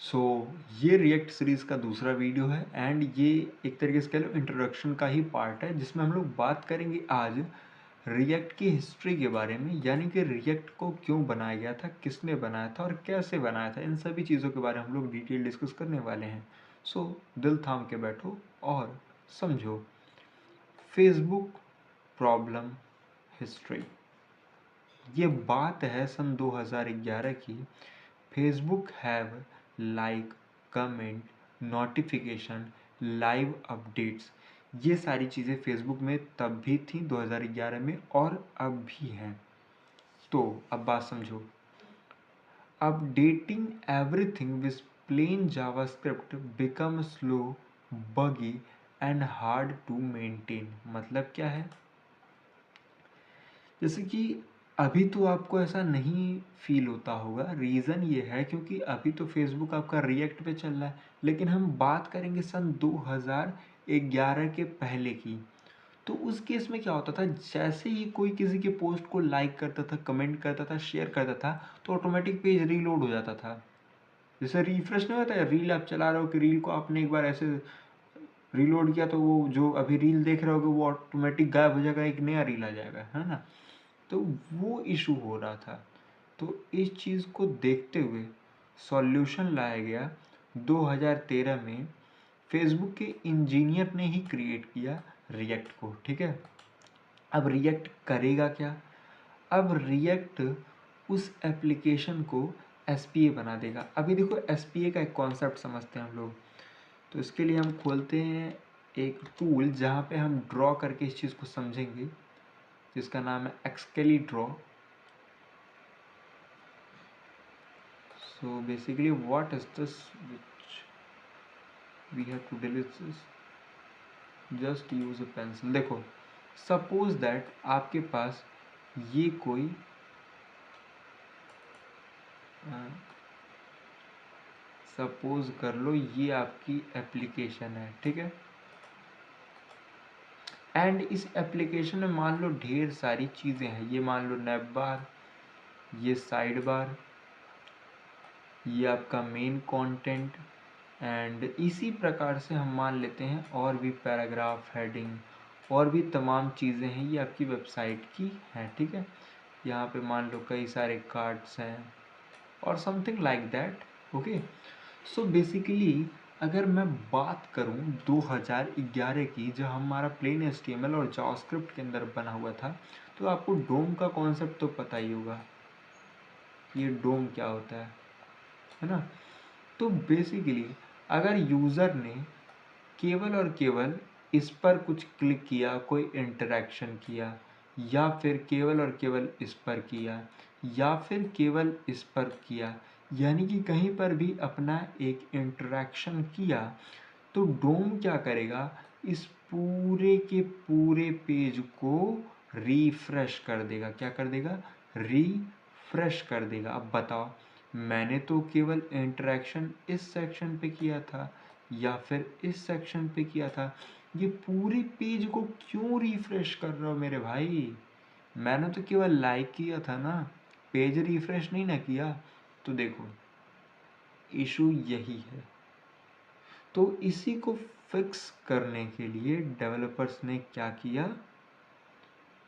सो ये react series का दूसरा वीडियो है एंड ये एक तरीके से कह लो इंट्रोडक्शन का ही पार्ट है, जिसमें हम लोग बात करेंगे आज रिएक्ट की हिस्ट्री के बारे में, यानी कि रिएक्ट को क्यों बनाया गया था, किसने बनाया था और कैसे बनाया था। इन सभी चीज़ों के बारे में हम लोग डिटेल डिस्कस करने वाले हैं। सो दिल थाम के बैठो और समझो। Facebook problem history. ये बात है सन 2011 की। Facebook have like, comment, notification, live updates, ये सारी चीज़ें फेसबुक में तब भी थी 2011 में और अब भी हैं। तो अब बात समझो। Updating everything with plane JavaScript become slow, बगी एंड हार्ड टू मेंटेन। मतलब क्या है? जैसे कि अभी तो आपको ऐसा नहीं फील होता होगा, रीज़न ये है क्योंकि अभी तो फेसबुक आपका रिएक्ट पे चल रहा है, लेकिन हम बात करेंगे सन 2011 के पहले की। तो उस केस में क्या होता था, जैसे ही कोई किसी के पोस्ट को लाइक करता था, कमेंट करता था, शेयर करता था, तो ऑटोमेटिक पेज रीलोड हो जाता था। जैसे रिफ्रेश नहीं होता है, रील आप चला रहे हो कि रील को आपने एक बार ऐसे रीलोड किया तो वो जो अभी रील देख रहे होगे वो ऑटोमेटिक गायब हो जाएगा, एक नया रील आ जाएगा, है ना। तो वो इशू हो रहा था। तो इस चीज़ को देखते हुए सॉल्यूशन लाया गया 2013 में। फेसबुक के इंजीनियर ने ही क्रिएट किया रिएक्ट को, ठीक है। अब रिएक्ट करेगा क्या? अब रिएक्ट उस एप्लीकेशन को एसपीए बना देगा। अभी देखो एसपीए का एक कॉन्सेप्ट समझते हैं हम लोग। तो इसके लिए हम खोलते हैं एक टूल जहाँ पे हम ड्रॉ करके इस चीज़ को समझेंगे, जिसका नाम है एक्सकेली draw. So basically what is this which we have to delete this? Just use a pencil। देखो suppose that आपके पास ये कोई सपोज कर लो ये आपकी एप्लीकेशन है, ठीक है। एंड इस एप्लीकेशन में मान लो ढेर सारी चीज़ें हैं। ये मान लो नैप बार, ये साइड बार, ये आपका मेन कंटेंट, एंड इसी प्रकार से हम मान लेते हैं और भी पैराग्राफ, हेडिंग और भी तमाम चीज़ें हैं, ये आपकी वेबसाइट की हैं, ठीक है। यहाँ पे मान लो कई सारे कार्ड्स हैं और something like that, okay. So basically अगर मैं बात करूँ 2011 की, जब हमारा प्लेन HTML और जावास्क्रिप्ट के अंदर बना हुआ था, तो आपको डोम का कॉन्सेप्ट तो पता ही होगा। ये डोम क्या होता है ना। तो बेसिकली अगर यूज़र ने केवल और केवल इस पर कुछ क्लिक किया, कोई इंटरेक्शन किया, या फिर केवल और केवल इस पर किया, या फिर केवल इस पर किया, यानी कि कहीं पर भी अपना एक इंटरेक्शन किया, तो डोम क्या करेगा, इस पूरे के पूरे पेज को रिफ्रेश कर देगा। क्या कर देगा? रिफ्रेश कर देगा। अब बताओ, मैंने तो केवल इंटरेक्शन इस सेक्शन पे किया था या फिर इस सेक्शन पे किया था, ये पूरी पेज को क्यों रिफ्रेश कर रहे हो मेरे भाई? मैंने तो केवल लाइक किया था ना, पेज रिफ्रेश नहीं ना किया। तो देखो इशू यही है। तो इसी को फिक्स करने के लिए डेवलपर्स ने क्या किया,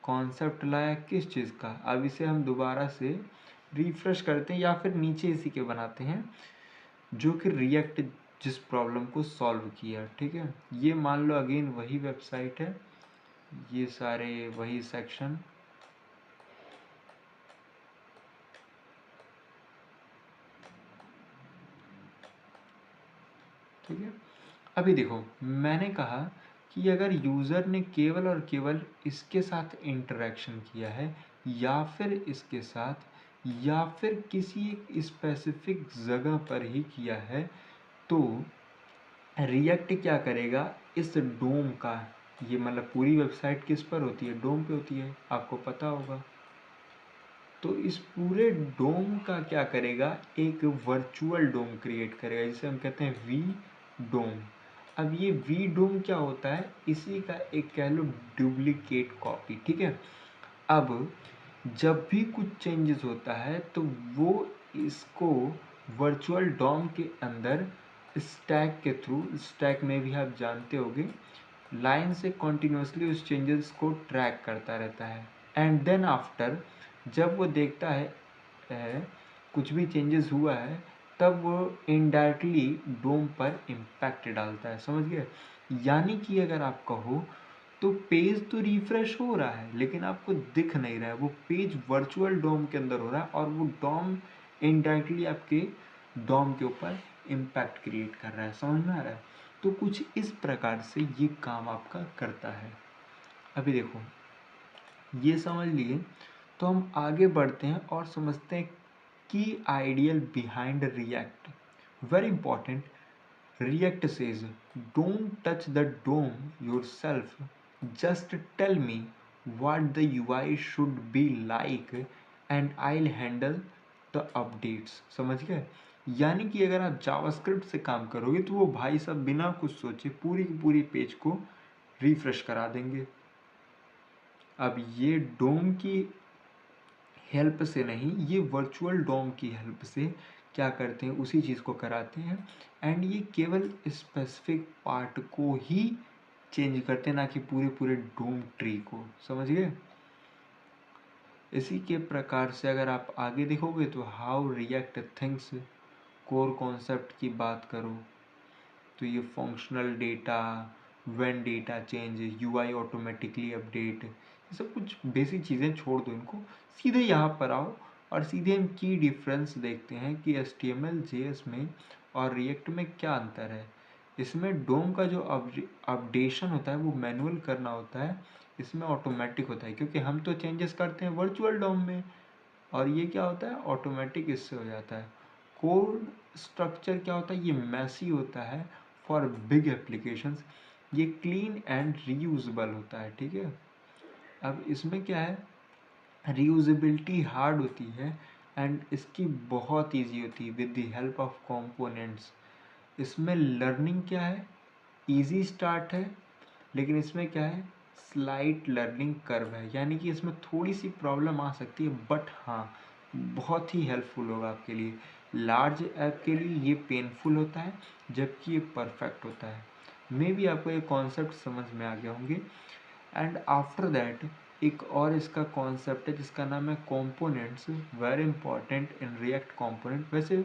कॉन्सेप्ट लाया किस चीज़ का। अब इसे हम दोबारा से रिफ्रेश करते हैं या फिर नीचे इसी के बनाते हैं, जो कि रिएक्ट जिस प्रॉब्लम को सॉल्व किया, ठीक है। ये मान लो अगेन वही वेबसाइट है, ये सारे वही सेक्शन, ठीक है। अभी देखो मैंने कहा कि अगर यूज़र ने केवल और केवल इसके साथ इंटरेक्शन किया है, या फिर इसके साथ, या फिर किसी एक स्पेसिफिक जगह पर ही किया है, तो रिएक्ट क्या करेगा, इस डोम का, ये मतलब पूरी वेबसाइट किस पर होती है, डोम पे होती है, आपको पता होगा। तो इस पूरे डोम का क्या करेगा, एक वर्चुअल डोम क्रिएट करेगा, जिसे हम कहते हैं वी डोम। अब ये वी डोम क्या होता है, इसी का एक कह लो डुप्लीकेट कॉपी, ठीक है। अब जब भी कुछ चेंजेस होता है तो वो इसको वर्चुअल डॉम के अंदर स्टैक के थ्रू, स्टैक में भी आप जानते होंगे, लाइन से कॉन्टिन्यूसली उस चेंजेस को ट्रैक करता रहता है। एंड देन आफ्टर, जब वो देखता है कुछ भी चेंजेस हुआ है, तब वो इनडायरेक्टली डोम पर इम्पैक्ट डालता है। समझ गए? यानी कि अगर आप कहो तो पेज तो रिफ्रेश हो रहा है लेकिन आपको दिख नहीं रहा है, वो पेज वर्चुअल डोम के अंदर हो रहा है और वो डोम इनडायरेक्टली आपके डोम के ऊपर इम्पैक्ट क्रिएट कर रहा है। समझ में आ रहा है? तो कुछ इस प्रकार से ये काम आपका करता है। अभी देखो, ये समझ लिए, तो हम आगे बढ़ते हैं और समझते हैं की ideal behind react. Very important. React says, don't touch the DOM yourself. Just tell me what the UI should be like and I'll handle the updates. समझ गए? यानी कि अगर आप जावास्क्रिप्ट से काम करोगे तो वो भाई साहब बिना कुछ सोचे पूरी की पूरी पेज को रिफ्रेश करा देंगे। अब ये डोम की हेल्प से नहीं, ये वर्चुअल डोम की हेल्प से क्या करते हैं, उसी चीज़ को कराते हैं। एंड ये केवल स्पेसिफिक पार्ट को ही चेंज करते हैं, ना कि पूरे पूरे डोम ट्री को। समझ गए? इसी के प्रकार से अगर आप आगे देखोगे तो how react things, core concept की बात करो तो ये functional data, when data change, UI automatically update, ये सब कुछ बेसिक चीज़ें छोड़ दो इनको, सीधे यहाँ पर आओ और सीधे हम की डिफरेंस देखते हैं कि HTML JS में और रिएक्ट में क्या अंतर है। इसमें डोम का जो अपडेशन होता है वो मैनुअल करना होता है, इसमें ऑटोमेटिक होता है, क्योंकि हम तो चेंजेस करते हैं वर्चुअल डोम में और ये क्या होता है, ऑटोमेटिक इससे हो जाता है। कोड स्ट्रक्चर क्या होता है, ये मैसी होता है फॉर बिग एप्लीकेशंस, ये क्लीन एंड रीयूजेबल होता है। ठीक है? अब इसमें क्या है, रीयूजेबिलिटी हार्ड होती है एंड इसकी बहुत इजी होती है with the help of components. इसमें लर्निंग क्या है, इजी स्टार्ट है, लेकिन इसमें क्या है, स्लाइट लर्निंग कर्व है, यानी कि इसमें थोड़ी सी प्रॉब्लम आ सकती है, बट हाँ बहुत ही हेल्पफुल होगा आपके लिए। लार्ज ऐप के लिए ये पेनफुल होता है जबकि ये परफेक्ट होता है। मे बी आपको ये कॉन्सेप्ट समझ में आ गए होंगे। एंड आफ्टर दैट एक और इसका कॉन्सेप्ट है जिसका नाम है components, very important in React component. वैसे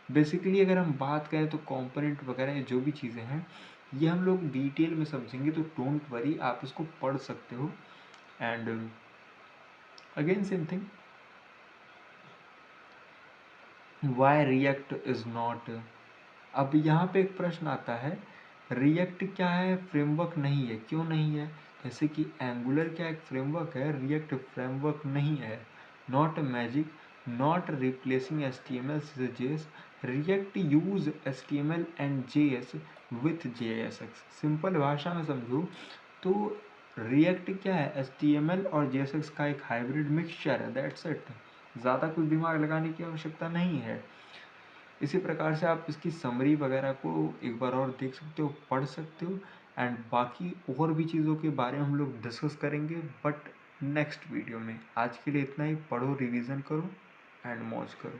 बेसिकली अगर हम बात करें तो कंपोनेंट वगैरह जो भी चीज़ें हैं ये हम लोग डिटेल में समझेंगे, तो डोंट वरी, आप इसको पढ़ सकते हो। And again same thing, why react is not. अब यहाँ पे एक प्रश्न आता है, रिएक्ट क्या है, फ्रेमवर्क नहीं है, क्यों नहीं है? जैसे कि एंगुलर क्या एक फ्रेमवर्क है, रिएक्ट फ्रेमवर्क नहीं है। Not magic, not replacing HTML JS, react use HTML and JS with JSX। Simple भाषा में समझो तो रिएक्ट क्या है, HTML और JSX का एक हाइब्रिड मिक्सचर है, दैट्स इट। ज़्यादा कुछ दिमाग लगाने की आवश्यकता नहीं है। इसी प्रकार से आप इसकी समरी वगैरह को एक बार और देख सकते हो, पढ़ सकते हो। एंड बाकी और भी चीज़ों के बारे में हम लोग डिस्कस करेंगे बट नेक्स्ट वीडियो में। आज के लिए इतना ही, पढ़ो, रिवीजन करो एंड मौज करो।